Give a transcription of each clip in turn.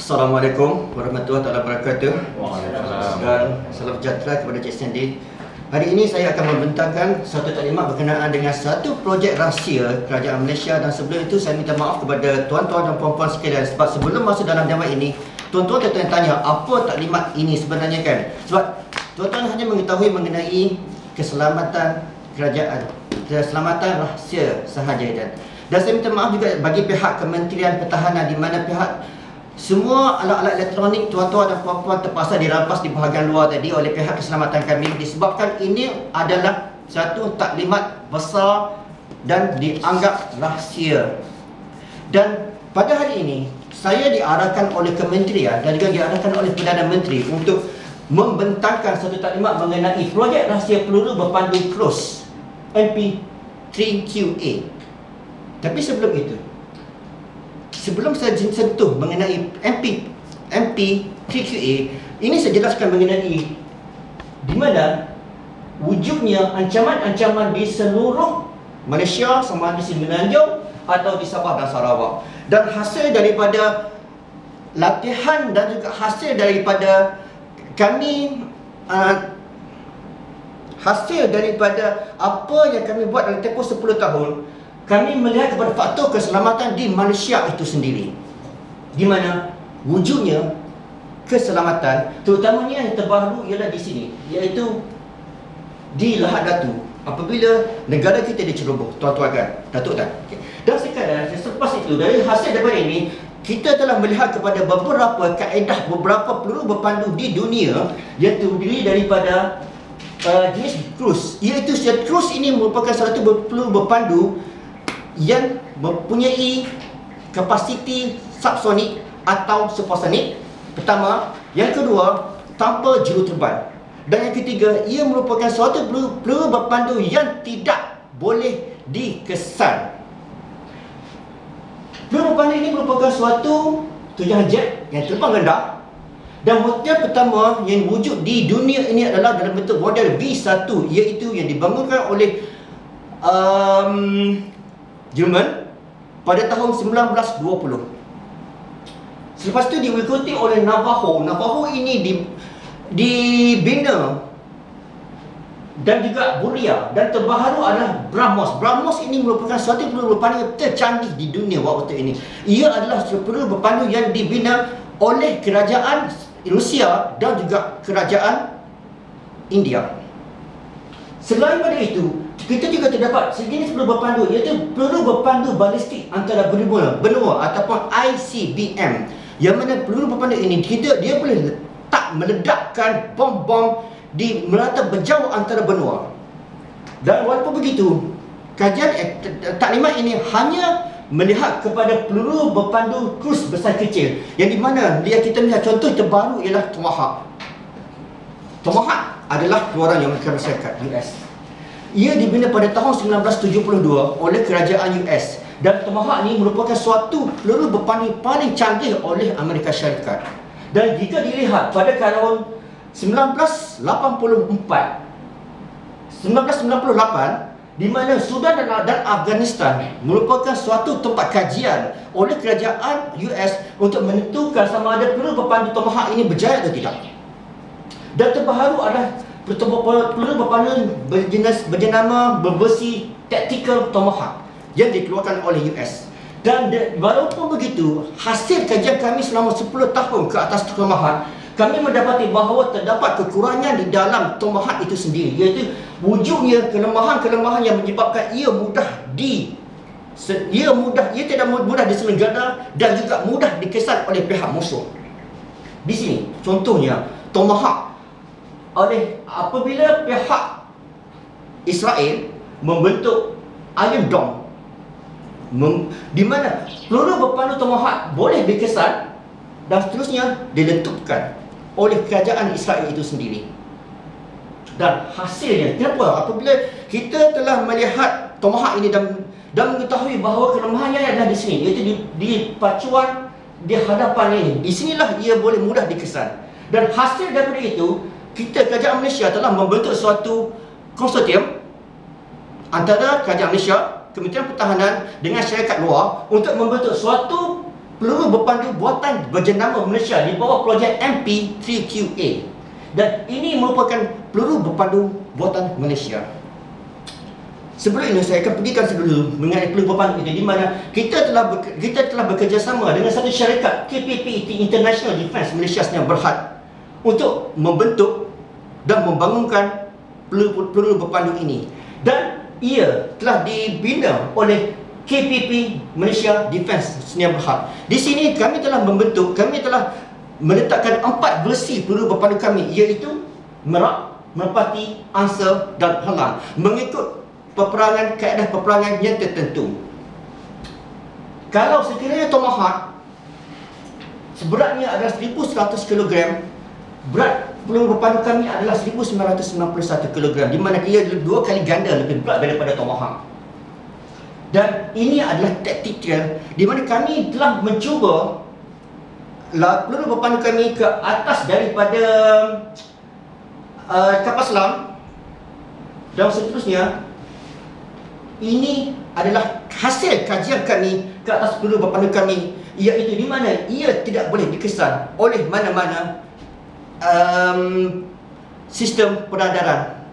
Assalamualaikum warahmatullahi wabarakatuh. Waalaikumsalam. Dan salam sejahtera kepada Cik Sandy. Hari ini saya akan membentangkan satu taklimat berkenaan dengan satu projek rahsia Kerajaan Malaysia, dan sebelum itu saya minta maaf kepada tuan-tuan dan puan-puan sekalian sebab sebelum masuk dalam jamaah ini, tuan-tuan tanya apa taklimat ini sebenarnya kan? Sebab tuan-tuan hanya mengetahui mengenai keselamatan kerajaan, keselamatan rahsia sahaja, dan saya minta maaf juga bagi pihak Kementerian Pertahanan di mana pihak semua alat-alat elektronik tuan-tuan dan puan-puan terpaksa dirampas di bahagian luar tadi oleh pihak keselamatan kami, disebabkan ini adalah satu taklimat besar dan dianggap rahsia. Dan pada hari ini saya diarahkan oleh kementerian dan juga diarahkan oleh Perdana Menteri untuk membentangkan satu taklimat mengenai projek rahsia peluru berpandu cruise MP3QA. Tapi sebelum itu, sebelum saya sentuh mengenai MP3QA, ini saya jelaskan mengenai di mana wujudnya ancaman-ancaman di seluruh Malaysia, sama ada di Semenanjung atau di Sabah dan Sarawak. Dan hasil daripada latihan dan juga hasil daripada kami hasil daripada apa yang kami buat dalam tempoh 10 tahun, kami melihat kepada faktor keselamatan di Malaysia itu sendiri, di mana wujudnya keselamatan, terutamanya yang terbaru ialah di sini, iaitu di Lahad Datu. Apabila negara kita diceroboh, tuan-tuan kan, Datuk kan. Dan sekarang selepas itu, dari hasil daripada ini, kita telah melihat kepada beberapa kaedah, beberapa peluru berpandu di dunia yang terdiri daripada jenis cruise, iaitu cruise ini merupakan satu peluru berpandu yang mempunyai kapasiti subsonik atau supersonik, pertama. Yang kedua, tanpa juru terbang. Dan yang ketiga, ia merupakan suatu peluru berpandu yang tidak boleh dikesan. Peluru berpandu ini merupakan suatu tujuan jet yang terbang rendah, dan model pertama yang wujud di dunia ini adalah dalam bentuk model V1, iaitu yang dibangunkan oleh Jerman pada tahun 1920. Selepas itu diikuti oleh Navajo. Navajo ini dibina, dan juga Buria, dan terbaru adalah BrahMos. BrahMos ini merupakan suatu peluru berpandu tercanggih di dunia waktu ini. Ia adalah peluru berpandu yang dibina oleh kerajaan Rusia dan juga kerajaan India. Selain pada itu, kita juga terdapat sejenis peluru berpandu, iaitu peluru berpandu balistik antara benua ataupun ICBM, yang mana peluru berpandu ini dia boleh meledakkan bom-bom di merata berjauh antara benua. Dan walaupun begitu, kajian taklimat ini hanya melihat kepada peluru berpandu cruise besar kecil, yang di mana kita melihat contoh terbaru ialah Tomahawk. Tomahawk adalah keluaran Amerika Syarikat, US. Ia dibina pada tahun 1972 oleh kerajaan US, dan Tomahawk ini merupakan suatu peluru berpandu paling canggih oleh Amerika Syarikat. Dan jika dilihat pada tahun 1988, di mana Sudan dan Afghanistan merupakan suatu tempat kajian oleh kerajaan US untuk menentukan sama ada peluru berpandu Tomahawk ini berjaya atau tidak. Dan terbaru adalah peluru berpandu berjenama berversi Tactical Tomahawk yang dikeluarkan oleh US. Dan walaupun begitu, hasil kajian kami selama 10 tahun ke atas Tomahawk, kami mendapati bahawa terdapat kekurangan di dalam Tomahawk itu sendiri, iaitu wujudnya kelemahan-kelemahan yang menyebabkan ia tidak mudah diselenggara dan juga mudah dikesan oleh pihak musuh. Di sini contohnya Tomahawk, apabila pihak Israel membentuk Iron Dome, di mana peluru berpandu Tomahawk boleh dikesan dan seterusnya diletupkan oleh kerajaan Israel itu sendiri. Dan hasilnya, kenapa? Apabila kita telah melihat Tomahawk ini dan mengetahui bahawa kelemahannya adalah di sini, iaitu di pacuan di hadapan ini. Di sinilah ia boleh mudah dikesan. Dan hasil daripada itu, kerajaan Malaysia telah membentuk suatu konsortium antara kerajaan Malaysia, Kementerian Pertahanan dengan syarikat luar untuk membentuk suatu peluru berpandu buatan berjenama Malaysia di bawah projek MP3QA. Dan ini merupakan peluru berpandu buatan Malaysia. Sebelum ini saya akan pergikan sebelum mengenai peluru berpandu ini, di mana kita telah bekerjasama dengan satu syarikat KPPT International Defence Malaysia Sdn Bhd untuk membentuk dan membangunkan peluru berpandu ini. Dan ia telah dibina oleh KPP Malaysia Defence Sdn Bhd. Di sini kami telah meletakkan 4 versi peluru berpandu kami, iaitu Merak, Merpati, Ansar dan Helang, mengikut kaedah peperangan yang tertentu. Kalau sekiranya Tomahawk seberatnya adalah 1100 kg, berat peluru berpandu kami adalah 1991 kg, di mana ia 2 kali ganda lebih berat daripada Tomahawk. Dan ini adalah tactical, di mana kami telah mencuba peluru berpandu kami ke atas daripada kapal selam dan seterusnya. Ini adalah hasil kajian kami ke atas peluru berpandu kami, iaitu di mana ia tidak boleh dikesan oleh mana-mana sistem peradaran,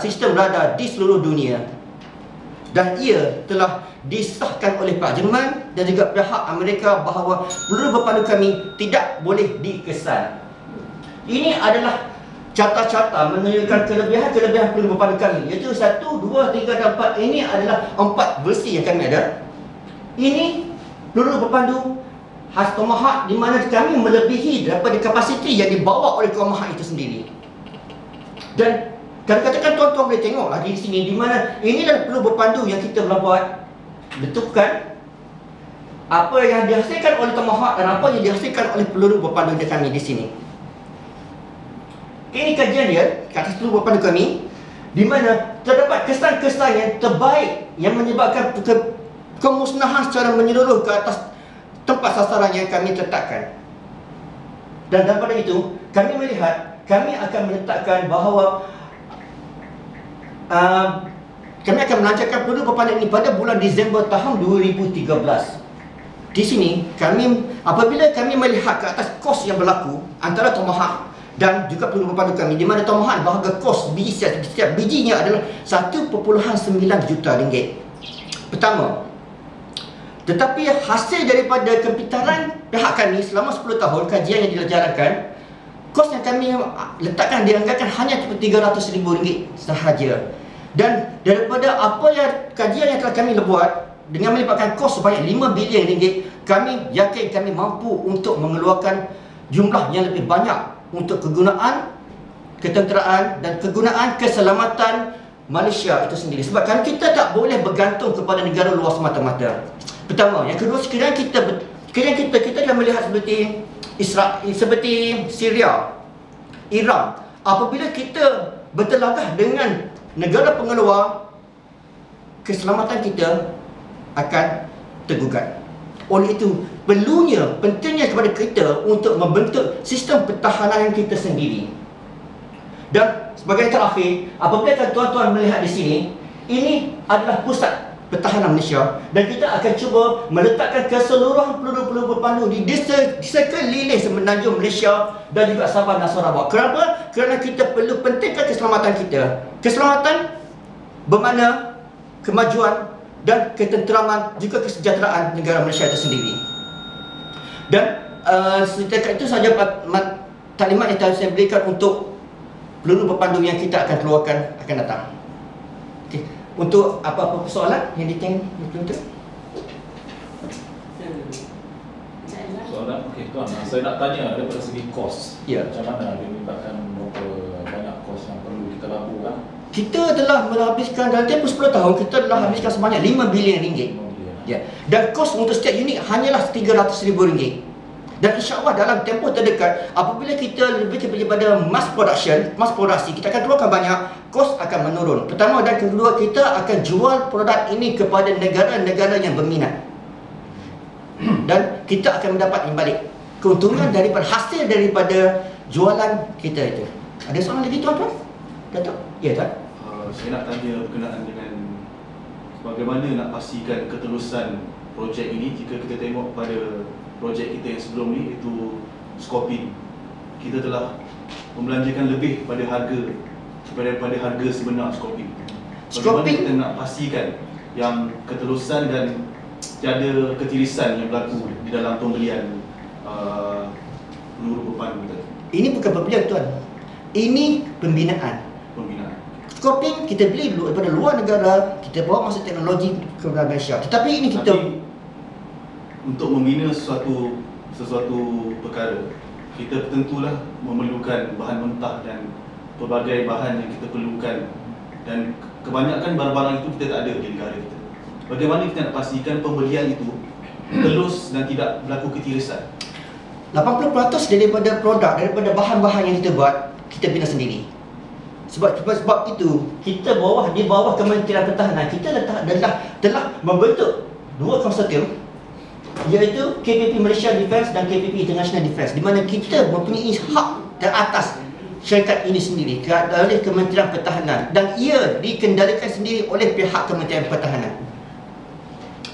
sistem radar di seluruh dunia. Dan ia telah disahkan oleh pihak Jerman dan juga pihak Amerika bahawa peluru berpandu kami tidak boleh dikesan. Ini adalah carta-carta menunjukkan kelebihan peluru berpandu kami, iaitu 1, 2, 3 dan 4. Ini adalah 4 versi yang kami ada. Ini peluru berpandu khas Tomahawk, di mana kami melebihi daripada kapasiti yang dibawa oleh Tomahawk itu sendiri. Dan katakan tuan-tuan boleh tengoklah di sini, di mana inilah peluru berpandu yang kita telah buat. Betulkan apa yang dihasilkan oleh Tomahawk dan apa yang dihasilkan oleh peluru berpandu kami di sini. Ini kajian dia ke atas peluru berpandu kami, di mana terdapat kesan-kesan yang terbaik yang menyebabkan kemusnahan secara menyeluruh ke atas tempat sasaran yang kami letakkan. Dan daripada itu, kami melihat kami akan meletakkan bahawa kami akan melancarkan peluru berpandu ini pada bulan Disember tahun 2013. Di sini apabila kami melihat ke atas kos yang berlaku antara Tomahawk dan juga peluru berpandu kami, di mana Tomahawk bahagia kos setiap bijinya adalah 1.9 juta ringgit. Pertama, tetapi hasil daripada kepintaran pihak kami selama 10 tahun kajian yang dijalankan, kos yang kami letakkan dianggarkan hanya RM300,000 sahaja. Dan daripada kajian yang telah kami buat dengan melibatkan kos sebanyak RM5 bilion, kami yakin kami mampu untuk mengeluarkan jumlah yang lebih banyak untuk kegunaan ketenteraan dan kegunaan keselamatan Malaysia itu sendiri. Sebab kan kita tak boleh bergantung kepada negara luar semata-mata. Pertama, yang kedua, sekiranya kita dah melihat seperti Israel, seperti Syria, Iran, apabila kita bertelagah dengan negara pengeluar, keselamatan kita akan tergugat. Oleh itu, pentingnya kepada kita untuk membentuk sistem pertahanan kita sendiri. Dan sebagai terakhir, apabila tuan-tuan melihat di sini, ini adalah pusat pertahanan Malaysia, dan kita akan cuba meletakkan keseluruhan peluru-peluru berpandu di sekeliling semenanjung Malaysia dan juga Sabah dan Sarawak. Kenapa? Kerana kita perlu pentingkan keselamatan kita. Keselamatan bermakna kemajuan dan ketenteraman juga kesejahteraan negara Malaysia itu sendiri. Dan setakat itu sahaja taklimat yang saya berikan untuk peluru berpandu yang kita akan keluarkan akan datang. Okay. Untuk apa-apa persoalan yang ditanya betul-betul? Soalan, okey tuan, saya nak tanya daripada segi kos. Ya. Macam mana dia melibatkan berapa banyak kos yang perlu kita laburkan? Kita telah menghabiskan dalam tempoh 10 tahun, kita telah habiskan sebanyak RM5 bilion. Ya. Dan kos untuk setiap unit hanyalah RM300,000. Dan insya-Allah dalam tempoh terdekat, apabila kita lebih kepada mass produksi, kita akan keluarkan banyak, kos akan menurun. Pertama dan kedua, kita akan jual produk ini kepada negara-negara yang berminat. Dan kita akan mendapat imbalik keuntungan daripada hasil daripada jualan kita itu. Ada soalan lagi tuan-tuan? Datuk? Ya tuan. Saya nak tanya berkenaan dengan bagaimana nak pastikan keterusan projek ini jika kita tengok pada projek kita yang sebelum ni, itu Scorpin. Kita telah membelanjakan lebih pada harga sebenar Scorpin. Bagaimana kita nak pastikan yang ketelusan dan tiada ketirisan yang berlaku di dalam pembelian peluru berpandu kita. Ini bukan pembelian tuan. Ini pembinaan. Scorpin kita beli dulu daripada luar negara, kita bawa masuk teknologi ke Malaysia. Tetapi ini kita untuk membina sesuatu perkara, kita tentulah memerlukan bahan mentah dan pelbagai bahan yang kita perlukan, dan kebanyakan barang-barang itu kita tak ada di negara kita. Bagaimana kita nak pastikan pembelian itu telus dan tidak berlaku ketirisan? 80% daripada produk, daripada bahan-bahan yang kita buat, kita bina sendiri. Sebab itu kita di bawah Kementerian Pertahanan, kita telah membentuk dua konsortium, iaitu KPP Malaysia Defence dan KPP International Defence, di mana kita mempunyai hak teratas syarikat ini sendiri oleh Kementerian Pertahanan, dan ia dikendalikan sendiri oleh pihak Kementerian Pertahanan.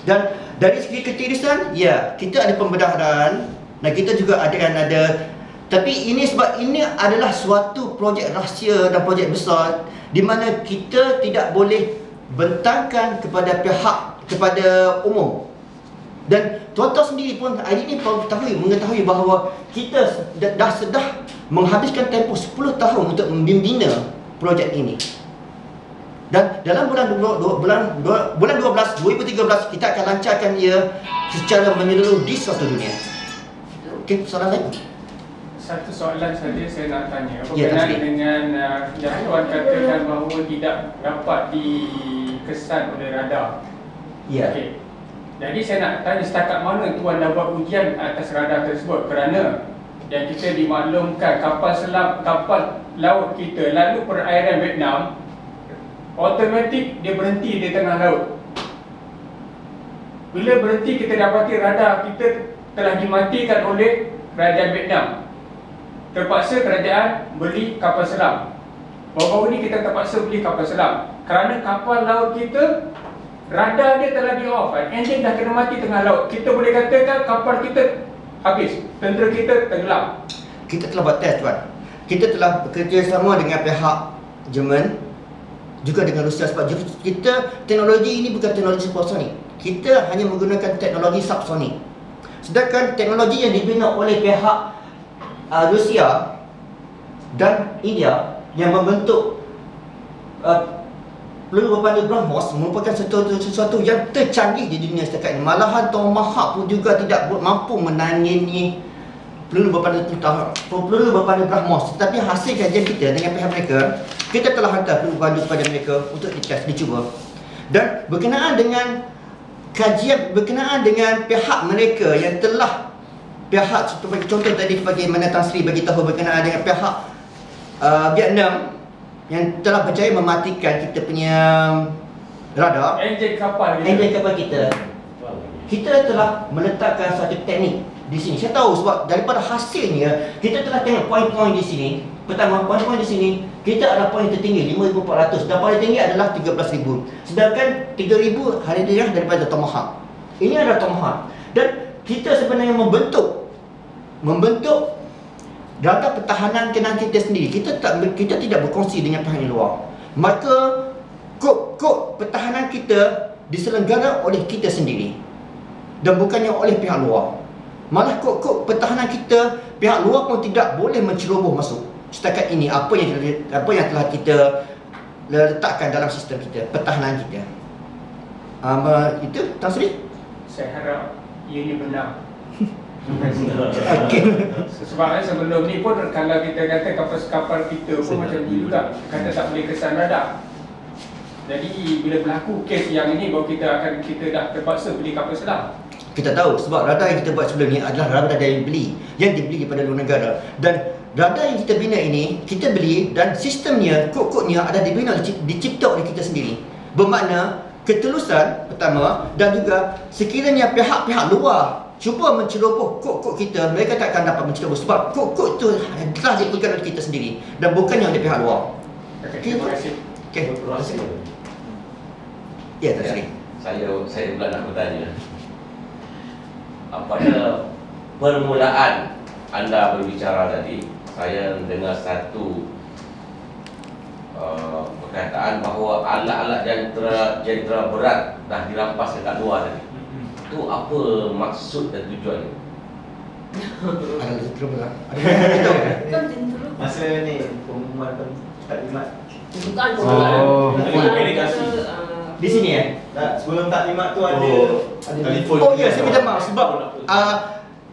Dan dari segi ketirisan, ya, kita ada pembedahan dan kita juga ada. Tapi ini sebab ini adalah suatu projek rahsia dan projek besar di mana kita tidak boleh bentangkan kepada umum. Dan tuan-tuan sendiri pun hari ini mengetahui bahawa kita dah menghabiskan tempoh 10 tahun untuk membina projek ini. Dan dalam bulan 12 2013 kita akan lancarkan ia secara menyeluruh di seluruh dunia. Okey, soalan lain? Satu soalan saja saya nak tanya Ya, berkenaan dengan yang tuan katakan bahawa tidak dapat dikesan oleh radar. Ya. Okey. Jadi saya nak tanya setakat mana tuan dah buat ujian atas radar tersebut, kerana yang kita dimaklumkan kapal laut kita lalu perairan Vietnam, automatik dia berhenti di tengah laut. Bila berhenti, kita dapati radar kita telah dimatikan oleh kerajaan Vietnam. Terpaksa kerajaan beli kapal selam. Baru-baru ni kita terpaksa beli kapal selam kerana kapal laut kita, radar dia telah di-off, enjin dah kena mati tengah laut. Kita boleh katakan kapal kita habis, tentera kita tenggelam. Kita telah buat test tuan. Kita telah bekerjasama dengan pihak Jerman, juga dengan Rusia, sebab kita teknologi ini bukan teknologi supersonik. Kita hanya menggunakan teknologi subsonik. Sedangkan teknologi yang dibina oleh pihak Rusia dan India yang membentuk peluru berpandu BrahMos merupakan sesuatu yang tercanggih di dunia setakat ini. Malahan Tomahawk pun juga tidak mampu menangani peluru berpandu BrahMos. Tetapi hasil kajian kita dengan pihak mereka, kita telah hantar peluru berpandu kepada mereka untuk dicuba. Dan berkenaan dengan pihak mereka yang telah seperti contoh tadi bagaimana Tan Sri bagi tahu berkenaan dengan pihak Vietnam yang telah berjaya mematikan kita punya radar, Enjin kapal kita. Kita telah meletakkan satu teknik di sini. Saya tahu sebab daripada hasilnya kita telah tengok poin-poin di sini. Pertama, poin-poin di sini kita ada poin tertinggi 5,400 dan paling tinggi adalah 13,000. Sedangkan 3,000 hadiah daripada Tomahawk. Ini adalah Tomahawk. Dan kita sebenarnya membentuk radar pertahanan kenan kita sendiri. Kita tidak berkongsi dengan pihak luar. Maka kod pertahanan kita diselenggara oleh kita sendiri dan bukannya oleh pihak luar. Malah kod pertahanan kita, pihak luar pun tidak boleh menceroboh masuk. Setakat ini apa yang telah kita letakkan dalam sistem kita, pertahanan kita. Itu Tan Sri? Saya harap ianya benar. Okey. Sebab sebelum ni pun kalau kita kata kapal kita pun macam ni juga, kata tak boleh kesan radar. Jadi bila berlaku kes yang ini baru kita dah terpaksa beli kapal selam. Kita tahu sebab radar yang kita buat sebelum ni adalah radar yang dibeli daripada luar negara. Dan radar yang kita bina ini, kita beli dan sistemnya, kod-kodnya ada dicipta oleh kita sendiri. Bermakna ketulusan pertama, dan juga sekiranya pihak-pihak luar cuba menceroboh kod-kod kita, mereka tak akan dapat menceroboh sebab kod-kod itu telah diberikan oleh kita sendiri dan bukannya oleh pihak luar. Okey, terima kasih. Okey, terima kasih. Ya, Tan Sri. Saya pula nak bertanya. Pada permulaan anda berbicara tadi, saya mendengar satu perkataan bahawa alat-alat jentera berat dah dirampas dekat luar tadi. Itu apa maksud dan tujuannya? Ada jentera berat. Kan jentera. Masa ni pengumuman taklimat. Bukan Oh. komunikasi. Di sini Tak, sebelum taklimat tu ada Telefon. Oh ya, saya minta maaf sebab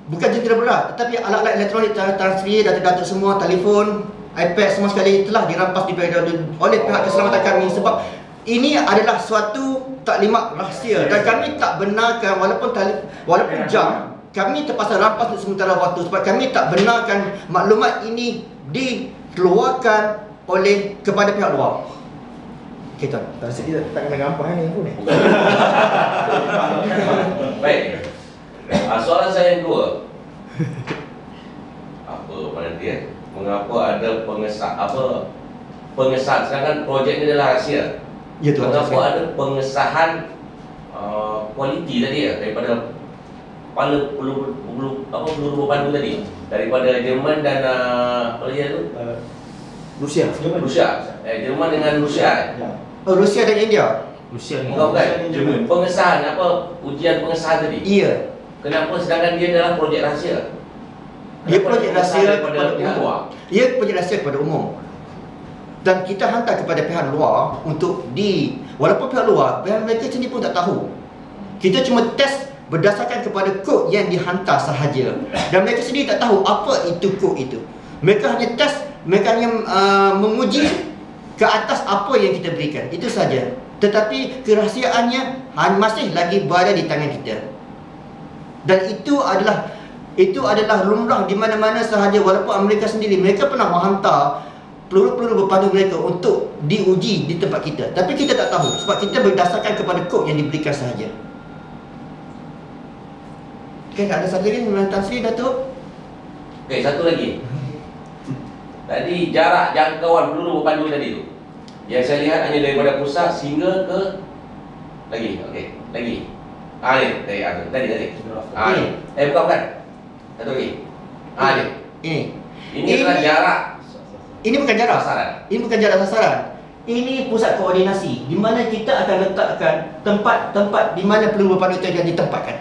bukan jentera berat, tetapi alat-alat elektronik transfer, data-data semua, telefon, iPad semua sekali telah dirampas oleh pihak keselamatan kami sebab ini adalah suatu taklimat rahsia dan kami tak benarkan walaupun jam kami terpaksa rampas untuk sementara waktu sebab kami tak benarkan maklumat ini dikeluarkan oleh kepada pihak luar. Okey tuan. Tak rasa kita tak kena gampang ni pun ni. Baik. Soalan saya yang kedua. Apa nanti mengapa ada pengesahan sedangkan projek ini adalah rahsia. Ya tuan. Mengapa ada pengesahan kualiti tadi daripada peluru berpandu tadi daripada Jerman dan apa dia tu? Rusia. Jerman dengan Rusia. Oh, Rusia dan India. Rusia ni. Bukan. Pengesahan ujian pengesahan tadi. Iya. Kenapa sedangkan dia adalah projek rahsia? Dia projek rahsia kepada pihak luar. Ia projek rahsia kepada umum. Dan kita hantar kepada pihak luar untuk walaupun pihak luar, pihak mereka sendiri pun tak tahu. Kita cuma test berdasarkan kepada kod yang dihantar sahaja. Dan mereka sendiri tak tahu apa itu kod itu. Mereka hanya test, mereka hanya menguji ke atas apa yang kita berikan. Itu saja. Tetapi kerahsiaannya masih lagi berada di tangan kita. Dan itu adalah lumrah di mana-mana sahaja walaupun Amerika sendiri mereka pernah menghantar peluru-peluru berpandu mereka untuk diuji di tempat kita. Tapi kita tak tahu sebab kita berdasarkan kepada kod yang diberikan sahaja. Okey, ada satu lagi Tan Sri, Datuk? Okey, satu lagi. Tadi jarak jangkauan peluru berpandu tadi tu. Yang saya lihat hanya daripada pusat sehingga ke lagi. Okey, lagi. Ni tadi. Bukan. Satu lagi. Ini adalah jarak. Ini bukan jarak sasaran. Ini bukan jarak sasaran. Ini pusat koordinasi di mana kita akan letakkan tempat-tempat di mana peluru berpandu itu akan ditempatkan.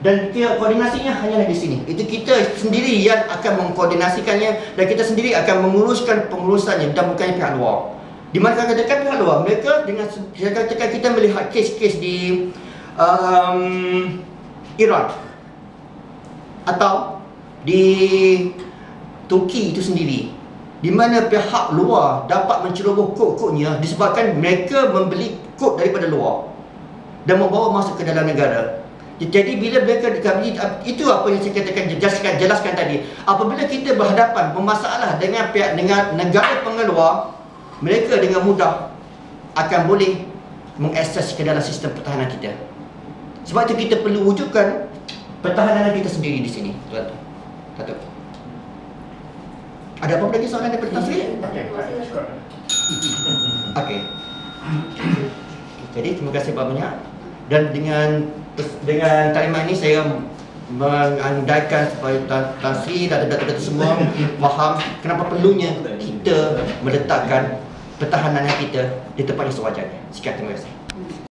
Dan koordinasinya hanyalah di sini. Itu kita sendiri yang akan mengkoordinasikannya dan kita sendiri akan menguruskan pengurusannya dan bukannya pihak luar. Di mana katakan pihak luar, mereka dengan katakan kita melihat kes-kes di Iran atau di Turki itu sendiri, di mana pihak luar dapat menceroboh kod-kodnya disebabkan mereka membeli kod daripada luar dan membawa masuk ke dalam negara. Jadi bila mereka itu apa yang saya katakan jelaskan tadi. Apabila kita berhadapan bermasalah dengan negara pengeluar, mereka dengan mudah akan boleh mengakses ke dalam sistem pertahanan kita. Sebab itu kita perlu wujudkan pertahanan kita sendiri di sini. Datuk. Ada apa lagi soalan daripada Tan Sri? Okey. Jadi terima kasih banyak. Dan dengan taklimat ini saya mengandaikan supaya Tan Sri dan datuk-datuk semua faham kenapa perlunya kita meletakkan pertahanan kita di tempat yang sewajarnya. Sekian, terima kasih.